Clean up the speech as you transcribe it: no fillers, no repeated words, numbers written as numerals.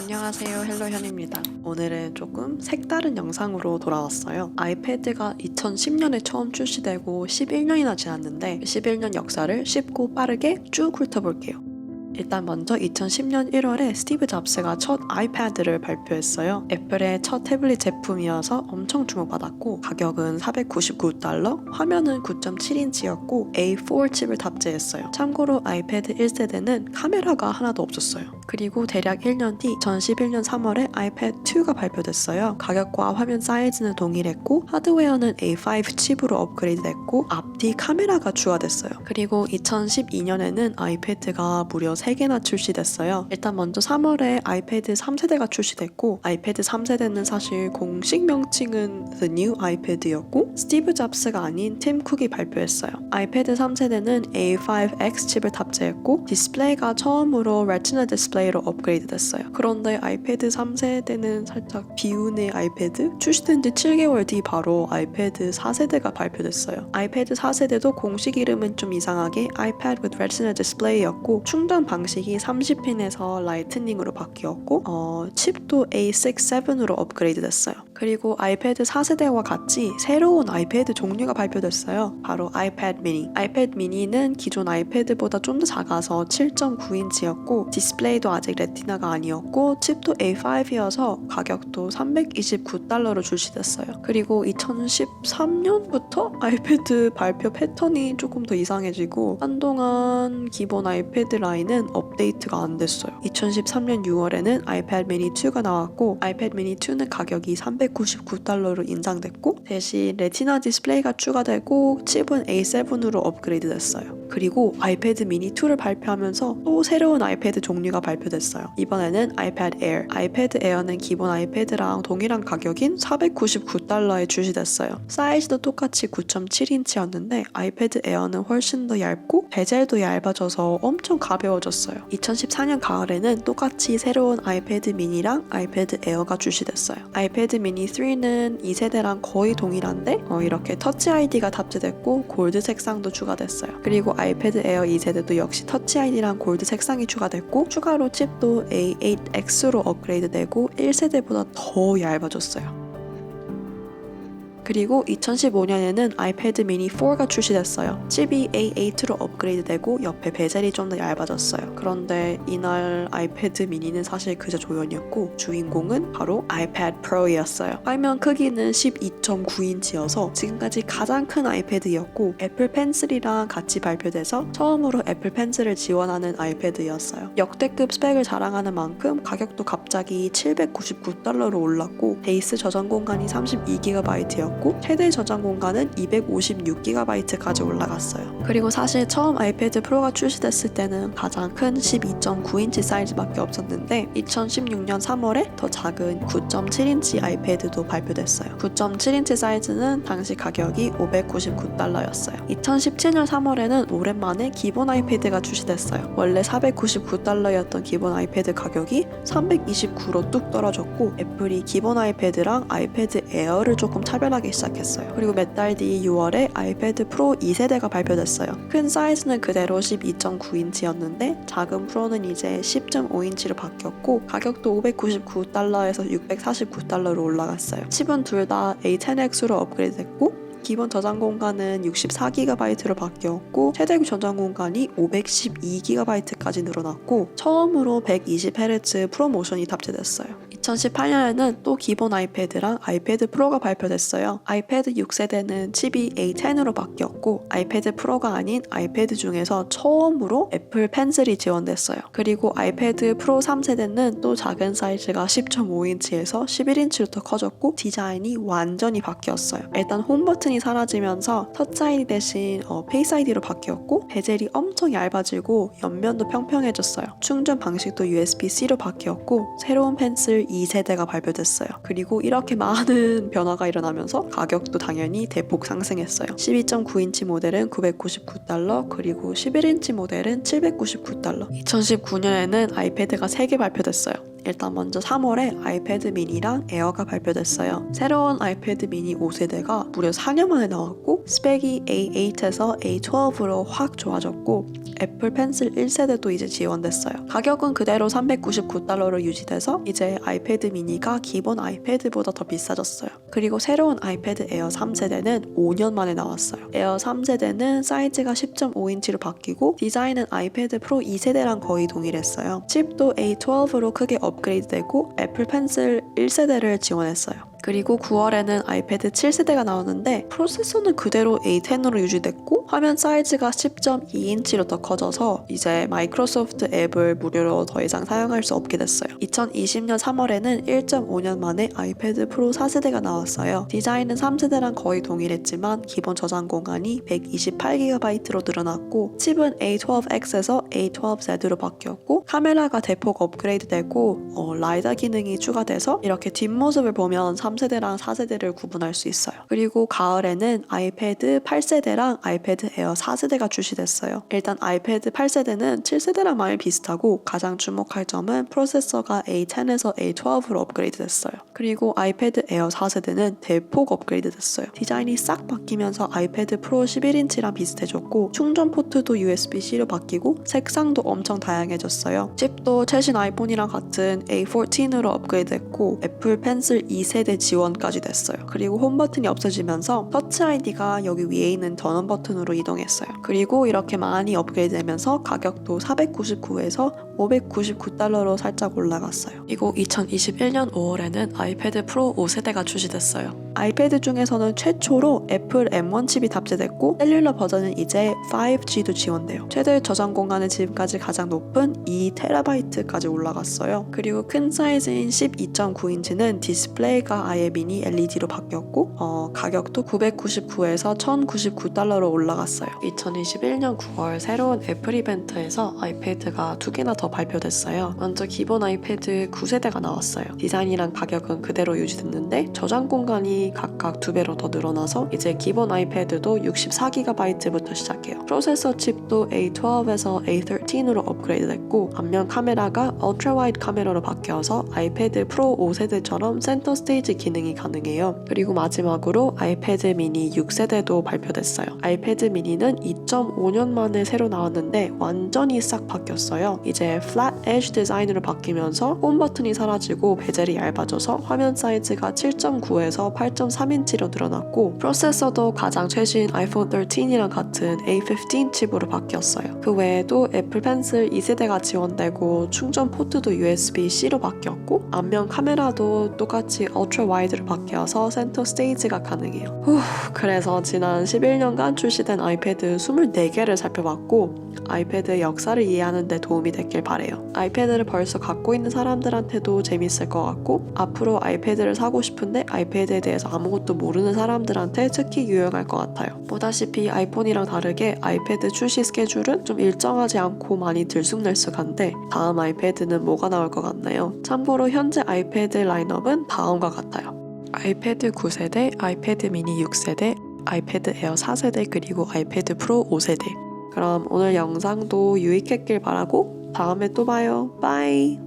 안녕하세요. 헬로현입니다. 오늘은 조금 색다른 영상으로 돌아왔어요. 아이패드가 2010년에 처음 출시되고 11년이나 지났는데 11년 역사를 쉽고 빠르게 쭉 훑어볼게요. 일단 먼저 2010년 1월에 스티브 잡스가 첫 아이패드를 발표했어요. 애플의 첫 태블릿 제품이어서 엄청 주목받았고 가격은 $499, 화면은 9.7인치였고 A4 칩을 탑재했어요. 참고로 아이패드 1세대는 카메라가 하나도 없었어요. 그리고 대략 1년 뒤 2011년 3월에 아이패드 2가 발표됐어요. 가격과 화면 사이즈는 동일했고 하드웨어는 A5 칩으로 업그레이드됐고 앞뒤 카메라가 추가됐어요. 그리고 2012년에는 아이패드가 무려 3개나 출시됐어요. 일단 먼저 3월에 아이패드 3세대가 출시됐고 아이패드 3세대는 사실 공식 명칭은 The New iPad였고 스티브 잡스가 아닌 팀 쿡이 발표했어요. 아이패드 3세대는 A5X 칩을 탑재했고 디스플레이가 처음으로 레티나 디스플레이로 업그레이드 됐어요. 그런데 아이패드 3세대는 살짝 비운의 아이패드? 출시된 지 7개월 뒤 바로 아이패드 4세대가 발표됐어요. 아이패드 4세대도 공식 이름은 좀 이상하게 iPad with Retina Display였고 충전 방식이 30핀에서 라이트닝으로 바뀌었고 칩도 A6, 7으로 업그레이드 됐어요. 그리고 아이패드 4세대와 같이 새로운 아이패드 종류가 발표됐어요. 바로 아이패드 미니. 아이패드 미니는 기존 아이패드보다 좀 더 작아서 7.9인치였고 디스플레이도 아직 레티나가 아니었고 칩도 A5이어서 가격도 $329로 출시됐어요. 그리고 2013년부터 아이패드 발표 패턴이 조금 더 이상해지고 한동안 기본 아이패드 라인은 업데이트가 안 됐어요. 2013년 6월에는 아이패드 미니 2가 나왔고 아이패드 미니 2는 가격이 $399로 인상됐고 대신 레티나 디스플레이가 추가되고 칩은 A7으로 업그레이드 됐어요. 그리고 아이패드 미니 2를 발표하면서 또 새로운 아이패드 종류가 발표됐어요. 이번에는 아이패드 에어. 아이패드 에어는 기본 아이패드랑 동일한 가격인 $499에 출시됐어요. 사이즈도 똑같이 9.7인치였는데 아이패드 에어는 훨씬 더 얇고 베젤도 얇아져서 엄청 가벼워졌어요. 2014년 가을에는 똑같이 새로운 아이패드 미니랑 아이패드 에어가 출시됐어요. 아이패드 미니 3는 2세대랑 거의 동일한데 이렇게 터치 아이디가 탑재됐고 골드 색상도 추가됐어요. 그리고 아이패드 에어 2세대도 역시 터치 아이디랑 골드 색상이 추가됐고 추가로 칩도 A8X로 업그레이드되고 1세대보다 더 얇아졌어요. 그리고 2015년에는 아이패드 미니 4가 출시됐어요. 칩이 A8로 업그레이드되고 옆에 베젤이 좀 더 얇아졌어요. 그런데 이날 아이패드 미니는 사실 그저 조연이었고 주인공은 바로 아이패드 프로였어요. 화면 크기는 12.9인치여서 지금까지 가장 큰 아이패드였고 애플 펜슬이랑 같이 발표돼서 처음으로 애플 펜슬을 지원하는 아이패드였어요. 역대급 스펙을 자랑하는 만큼 가격도 갑자기 $799로 올랐고 베이스 저장 공간이 32GB였고 최대 저장 공간은 256GB까지 올라갔어요. 그리고 사실 처음 아이패드 프로가 출시됐을 때는 가장 큰 12.9인치 사이즈밖에 없었는데 2016년 3월에 더 작은 9.7인치 아이패드도 발표됐어요. 9.7인치 사이즈는 당시 가격이 $599였어요. 2017년 3월에는 오랜만에 기본 아이패드가 출시됐어요. 원래 $499였던 기본 아이패드 가격이 $329로 뚝 떨어졌고 애플이 기본 아이패드랑 아이패드 에어를 조금 차별하기 시작했어요. 그리고 몇 달 뒤 6월에 아이패드 프로 2세대가 발표됐어요. 큰 사이즈는 그대로 12.9인치였는데 작은 프로는 이제 10.5인치로 바뀌었고 가격도 $599에서 $649로 올라갔어요. 칩은 둘 다 A10X로 업그레이드됐고 기본 저장 공간은 64GB로 바뀌었고 최대 저장 공간이 512GB까지 늘어났고 처음으로 120Hz 프로모션이 탑재됐어요. 2018년에는 또 기본 아이패드랑 아이패드 프로가 발표됐어요. 아이패드 6세대는 칩이 A10으로 바뀌었고 아이패드 프로가 아닌 아이패드 중에서 처음으로 애플 펜슬이 지원됐어요. 그리고 아이패드 프로 3세대는 또 작은 사이즈가 10.5인치에서 11인치로 더 커졌고 디자인이 완전히 바뀌었어요. 일단 홈 버튼이 사라지면서 터치 아이디 대신 페이스 아이디로 바뀌었고 베젤이 엄청 얇아지고 옆면도 평평해졌어요. 충전 방식도 USB-C로 바뀌었고 새로운 펜슬 2세대가 발표됐어요. 그리고 이렇게 많은 변화가 일어나면서 가격도 당연히 대폭 상승했어요. 12.9인치 모델은 $999 그리고 11인치 모델은 $799. 2019년에는 아이패드가 3개 발표됐어요. 일단 먼저 3월에 아이패드 미니랑 에어가 발표됐어요. 새로운 아이패드 미니 5세대가 무려 4년 만에 나왔고 스펙이 A8에서 A12로 확 좋아졌고 애플 펜슬 1세대도 이제 지원됐어요. 가격은 그대로 $399로 유지돼서 이제 아이패드 미니가 기본 아이패드보다 더 비싸졌어요. 그리고 새로운 아이패드 에어 3세대는 5년 만에 나왔어요. 에어 3세대는 사이즈가 10.5인치로 바뀌고 디자인은 아이패드 프로 2세대랑 거의 동일했어요. 칩도 A12로 크게 업그레이드되고 애플 펜슬 1세대를 지원했어요. 그리고 9월에는 아이패드 7세대가 나오는데 프로세서는 그대로 A10으로 유지됐고 화면 사이즈가 10.2인치로 더 커져서 이제 마이크로소프트 앱을 무료로 더 이상 사용할 수 없게 됐어요. 2020년 3월에는 1.5년 만에 아이패드 프로 4세대가 나왔어요. 디자인은 3세대랑 거의 동일했지만 기본 저장 공간이 128GB로 늘어났고 칩은 A12X에서 A12Z로 바뀌었고 카메라가 대폭 업그레이드되고 라이다 기능이 추가돼서 이렇게 뒷모습을 보면 3세대랑 4세대를 구분할 수 있어요. 그리고 가을에는 아이패드 8세대랑 아이패드 에어 4세대가 출시됐어요. 일단 아이패드 8세대는 7세대랑 많이 비슷하고 가장 주목할 점은 프로세서가 A10에서 A12로 업그레이드 됐어요. 그리고 아이패드 에어 4세대는 대폭 업그레이드 됐어요. 디자인이 싹 바뀌면서 아이패드 프로 11인치랑 비슷해졌고 충전 포트도 USB-C로 바뀌고 색상도 엄청 다양해졌어요. 칩도 최신 아이폰이랑 같은 A14으로 업그레이드 됐고 애플 펜슬 2세대 지원까지 됐어요. 그리고 홈 버튼이 없어지면서 터치 아이디가 여기 위에 있는 전원 버튼으로 이동했어요. 그리고 이렇게 많이 업그레이드 되면서 가격도 499에서 $599로 살짝 올라갔어요. 그리고 2021년 5월에는 아이패드 프로 5세대가 출시됐어요. 아이패드 중에서는 최초로 애플 M1 칩이 탑재됐고 셀룰러 버전은 이제 5G도 지원돼요. 최대 저장 공간은 지금까지 가장 높은 2TB까지 올라갔어요. 그리고 큰 사이즈인 12.9인치는 디스플레이가 아예 미니 LED로 바뀌었고 가격도 999에서 $1,099로 올라갔어요. 2021년 9월 새로운 애플 이벤트에서 아이패드가 2개나 더 발표됐어요. 먼저 기본 아이패드 9세대가 나왔어요. 디자인이랑 가격은 그대로 유지됐는데 저장 공간이 각각 2배로 더 늘어나서 이제 기본 아이패드도 64GB부터 시작해요. 프로세서 칩도 A12에서 A13으로 업그레이드 됐고 앞면 카메라가 울트라 와이드 카메라로 바뀌어서 아이패드 프로 5세대처럼 센터 스테이지 기능이 가능해요. 그리고 마지막으로 아이패드 미니 6세대도 발표됐어요. 아이패드 미니는 2.5년 만에 새로 나왔는데 완전히 싹 바뀌었어요. 이제 플랫 에지 디자인으로 바뀌면서 홈 버튼이 사라지고 베젤이 얇아져서 화면 사이즈가 7.9에서 8.3인치로 늘어났고 프로세서도 가장 최신 아이폰 13이랑 같은 A15 칩으로 바뀌었어요. 그 외에도 애플 펜슬 2세대가 지원되고 충전 포트도 USB-C로 바뀌었고 앞면 카메라도 똑같이 울트라 와이드로 바뀌어서 센터 스테이지가 가능해요. 그래서 지난 11년간 출시된 아이패드 24개를 살펴봤고 아이패드의 역사를 이해하는 데 도움이 됐길 바래요. 아이패드를 벌써 갖고 있는 사람들한테도 재밌을 것 같고 앞으로 아이패드를 사고 싶은데 아이패드에 대해서 아무것도 모르는 사람들한테 특히 유용할 것 같아요. 보다시피 아이폰이랑 다르게 아이패드 출시 스케줄은 좀 일정하지 않고 많이 들쑥날쑥한데 다음 아이패드는 뭐가 나올 것 같나요? 참고로 현재 아이패드 라인업은 다음과 같아요. 아이패드 9세대, 아이패드 미니 6세대, 아이패드 에어 4세대 그리고 아이패드 프로 5세대. 그럼 오늘 영상도 유익했길 바라고 다음에 또 봐요. 빠이!